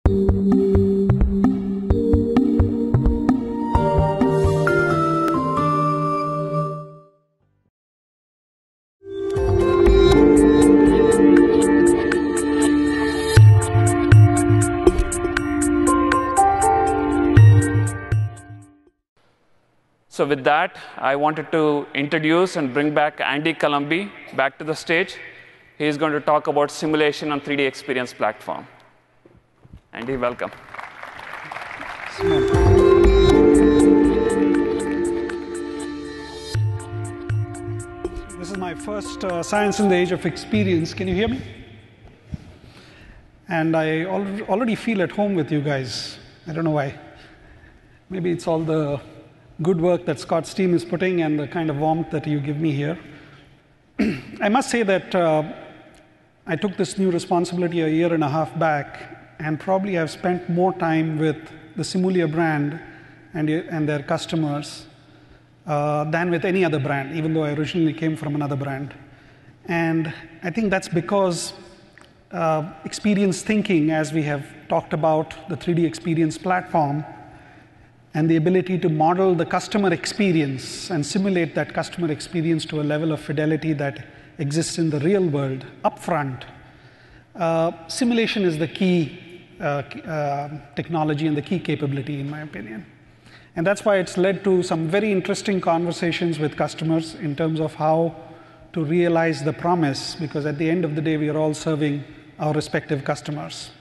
So with that, I wanted to introduce and bring back Andy Kalambi back to the stage. He is going to talk about simulation on 3D experience platform. Andy, welcome. This is my first Science in the Age of Experience. Can you hear me? And I already feel at home with you guys. I don't know why. Maybe it's all the good work that Scott's team is putting and the kind of warmth that you give me here. I must say that I took this new responsibility a year and a half back, and probably have spent more time with the Simula brand and their customers than with any other brand, even though I originally came from another brand. And I think that's because experience thinking, as we have talked about the 3D experience platform, and the ability to model the customer experience and simulate that customer experience to a level of fidelity that exists in the real world upfront. Simulation is the key technology and the key capability, in my opinion. And that's why it's led to some very interesting conversations with customers in terms of how to realize the promise, because at the end of the day, we are all serving our respective customers.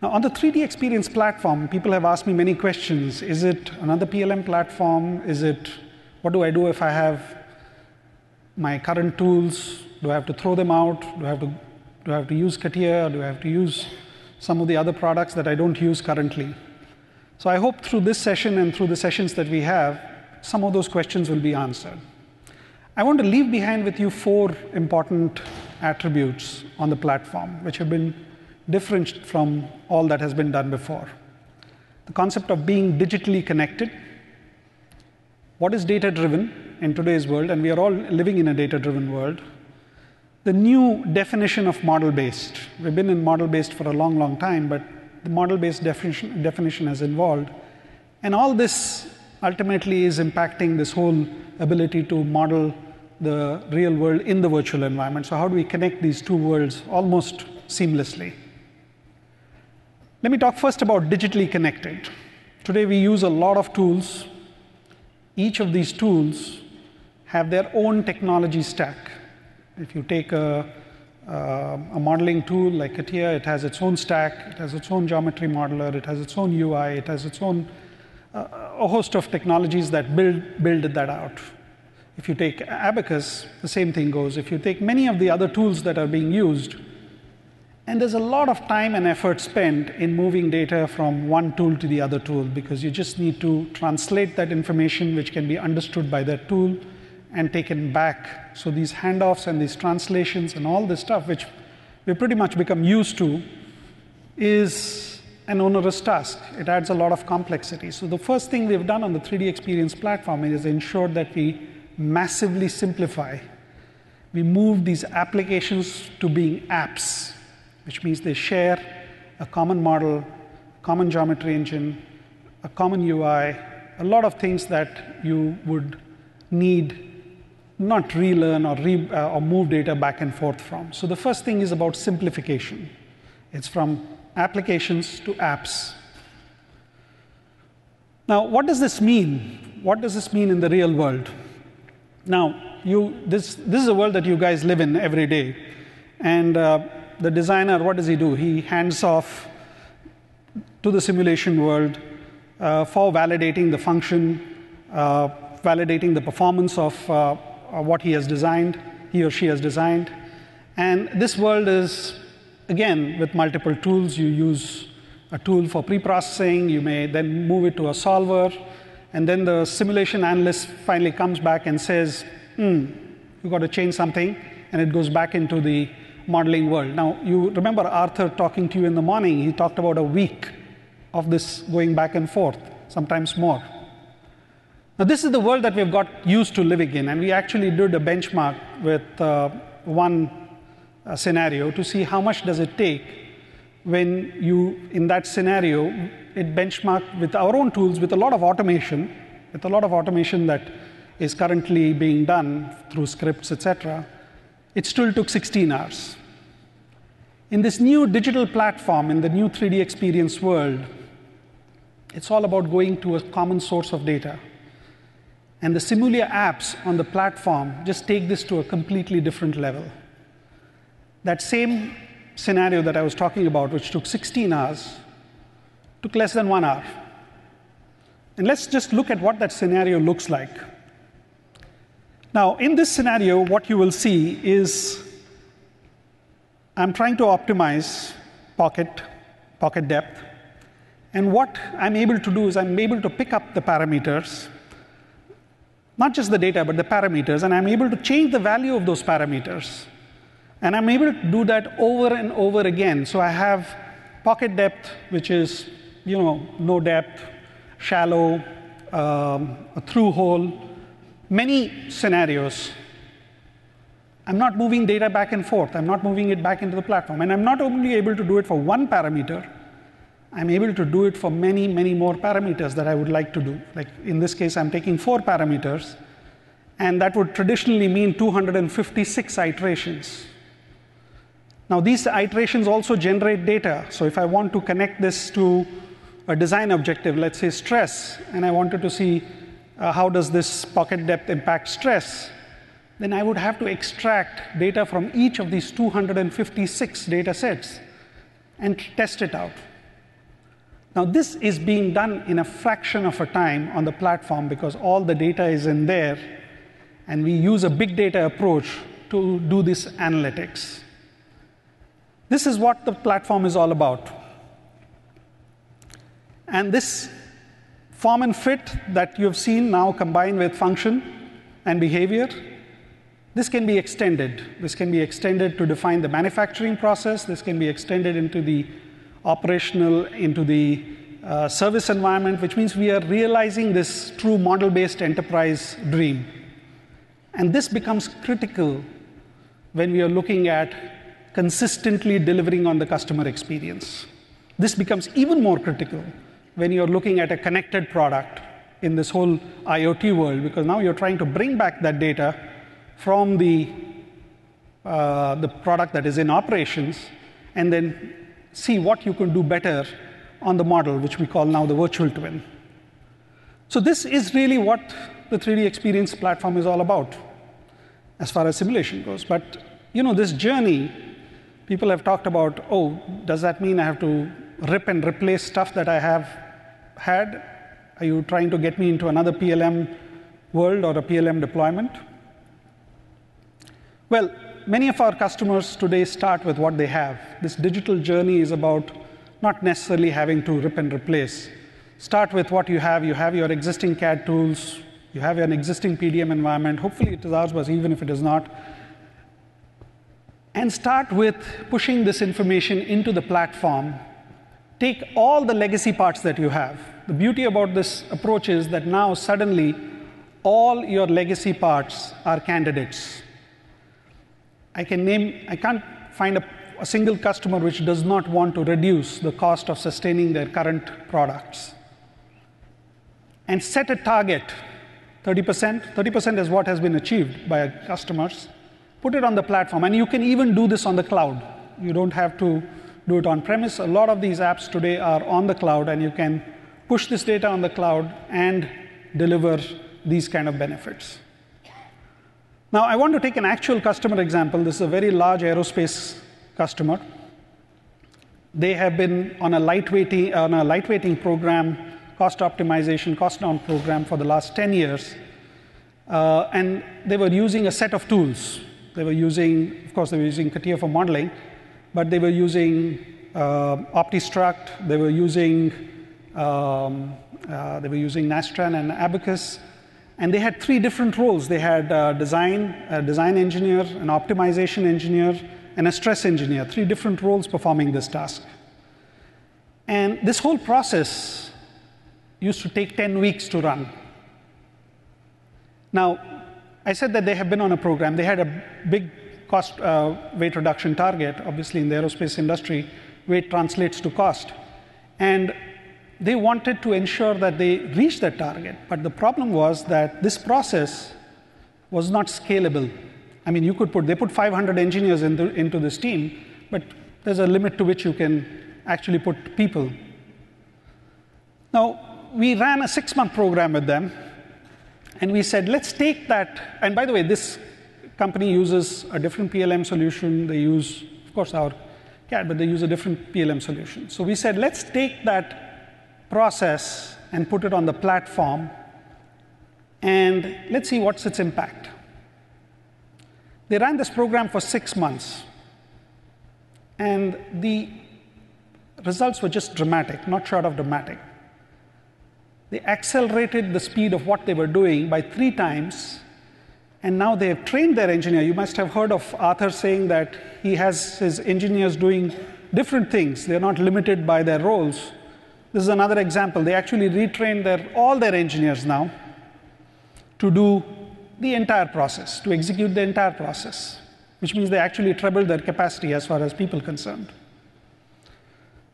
Now, on the 3D experience platform, people have asked me many questions. Is it another PLM platform? What do I do if I have my current tools? Do I have to throw them out? Do I have to use CATIA? Do I have to use some of the other products that I don't use currently? So I hope through this session and through the sessions that we have, some of those questions will be answered. I want to leave behind with you 4 important attributes on the platform, which have been different from all that has been done before. The concept of being digitally connected. What is data-driven in today's world? And we are all living in a data-driven world. The new definition of model-based. We've been in model-based for a long, long time, but the model-based definition has evolved. And all this ultimately is impacting this whole ability to model the real world in the virtual environment. So how do we connect these two worlds almost seamlessly? Let me talk first about digitally connected. Today we use a lot of tools. Each of these tools have their own technology stack. If you take a modeling tool like CATIA, it has its own stack, it has its own geometry modeler, it has its own UI, it has its own a host of technologies that build that out. If you take Abacus, the same thing goes. If you take many of the other tools that are being used, and there's a lot of time and effort spent in moving data from one tool to the other tool, because you just need to translate that information which can be understood by that tool and taken back. So these handoffs and these translations and all this stuff, which we've pretty much become used to, is an onerous task. It adds a lot of complexity. So the first thing we've done on the 3D experience platform is ensure that we massively simplify. We move these applications to being apps, which means they share a common model, common geometry engine, a common UI, a lot of things that you would need not relearn or move data back and forth from. So the first thing is about simplification. It's from applications to apps. Now, what does this mean? What does this mean in the real world? Now, this is a world that you guys live in every day. And the designer, what does he do? He hands off to the simulation world for validating the function, validating the performance of what he or she has designed. And this world is, again, with multiple tools. You use a tool for pre-processing. You may then move it to a solver. And then the simulation analyst finally comes back and says, you've got to change something. And it goes back into the modeling world. Now, you remember Arthur talking to you in the morning. He talked about a week of this going back and forth, sometimes more. Now, this is the world that we've got used to living in. And we actually did a benchmark with one scenario to see how much does it take when you, in that scenario, it benchmarked with our own tools with a lot of automation, that is currently being done through scripts, etc. It still took 16 hours. In this new digital platform, in the new 3D experience world, it's all about going to a common source of data. And the Simulia apps on the platform just take this to a completely different level. That same scenario that I was talking about, which took 16 hours, took less than 1 hour. And let's just look at what that scenario looks like. Now, in this scenario, what you will see is I'm trying to optimize pocket depth. And what I'm able to do is I'm able to pick up the parameters, not just the data, but the parameters, and I'm able to change the value of those parameters. And I'm able to do that over and over again. So I have pocket depth, which is, no depth, shallow, a through hole, many scenarios. I'm not moving data back and forth. I'm not moving it back into the platform. And I'm not only able to do it for one parameter, I'm able to do it for many, many more parameters that I would like to do. Like in this case, I'm taking 4 parameters, and that would traditionally mean 256 iterations. Now, these iterations also generate data. So if I want to connect this to a design objective, let's say stress, and I wanted to see how does this pocket depth impact stress, then I would have to extract data from each of these 256 data sets and test it out. Now, this is being done in a fraction of a time on the platform because all the data is in there, and we use a big data approach to do this analytics. This is what the platform is all about. And this form and fit that you've seen now combined with function and behavior, this can be extended. This can be extended to define the manufacturing process. This can be extended into the operational, into the service environment, which means we are realizing this true model-based enterprise dream. And this becomes critical when we are looking at consistently delivering on the customer experience. This becomes even more critical when you're looking at a connected product in this whole IoT world, because now you're trying to bring back that data from the product that is in operations and then see what you can do better on the model, which we call now the virtual twin. So this is really what the 3D experience platform is all about as far as simulation goes. But this journey, people have talked about, oh, does that mean I have to rip and replace stuff that I have had? Are you trying to get me into another PLM world or a PLM deployment? Well, many of our customers today start with what they have. This digital journey is about not necessarily having to rip and replace. Start with what you have. You have your existing CAD tools. You have an existing PDM environment. Hopefully it is ours, but even if it is not. And start with pushing this information into the platform. Take all the legacy parts that you have. The beauty about this approach is that now suddenly all your legacy parts are candidates. I can't find a single customer which does not want to reduce the cost of sustaining their current products. And set a target, 30%. 30% is what has been achieved by our customers. Put it on the platform, and you can even do this on the cloud. You don't have to do it on premise. A lot of these apps today are on the cloud, and you can push this data on the cloud and deliver these kind of benefits. Now, I want to take an actual customer example. This is a very large aerospace customer. They have been on a lightweighting program, cost optimization, cost down program for the last 10 years. And they were using a set of tools. They were using, of course, CATIA for modeling, but they were using OptiStruct. They were using Nastran and Abacus. And they had 3 different roles. They had a design engineer, an optimization engineer, and a stress engineer, 3 different roles performing this task. And this whole process used to take 10 weeks to run. Now, I said that they have been on a program. They had a big cost weight reduction target. Obviously, in the aerospace industry, weight translates to cost. And they wanted to ensure that they reached that target. But the problem was that this process was not scalable. I mean, they put 500 engineers into this team, but there's a limit to which you can actually put people. Now, we ran a 6-month program with them, and we said, let's take that. And by the way, this company uses a different PLM solution. They use, of course, our CAD, but they use a different PLM solution. So we said, let's take that process and put it on the platform, and let's see what's its impact. They ran this program for 6 months, and the results were just dramatic, not short of dramatic. They accelerated the speed of what they were doing by 3 times, and now they have trained their engineer. You must have heard of Arthur saying that he has his engineers doing different things. They're not limited by their roles. This is another example. They actually retrained all their engineers now to do the entire process, to execute the entire process, which means they actually trebled their capacity as far as people concerned.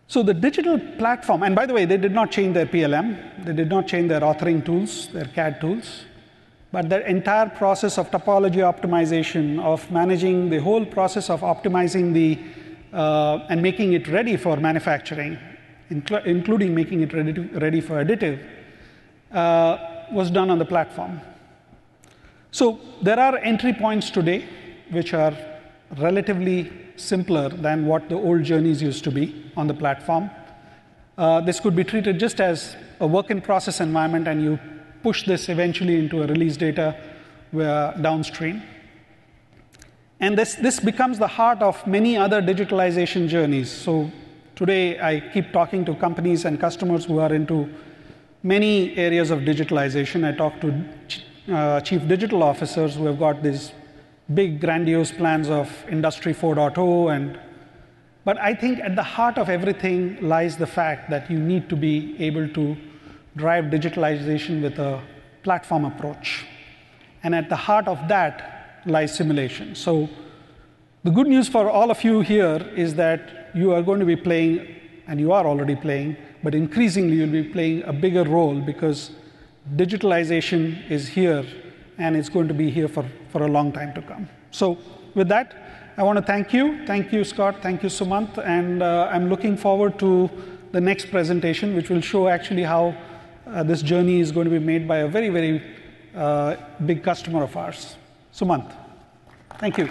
So the digital platform, and by the way, they did not change their PLM, they did not change their authoring tools, their CAD tools, but the entire process of topology optimization, of managing the whole process of optimizing and making it ready for manufacturing, including making it ready for additive, was done on the platform. So there are entry points today which are relatively simpler than what the old journeys used to be on the platform. This could be treated just as a work-in-process environment, and you push this eventually into a release data downstream. And this becomes the heart of many other digitalization journeys. So today, I keep talking to companies and customers who are into many areas of digitalization. I talk to chief digital officers who have got these big, grandiose plans of Industry 4.0. But I think at the heart of everything lies the fact that you need to be able to drive digitalization with a platform approach. And at the heart of that lies simulation. So the good news for all of you here is that you are going to be playing, and you are already playing, but increasingly you'll be playing a bigger role, because digitalization is here, and it's going to be here for a long time to come. So with that, I want to thank you. Thank you, Scott. Thank you, Sumant. And I'm looking forward to the next presentation, which will show actually how this journey is going to be made by a very, very big customer of ours. Sumant, thank you.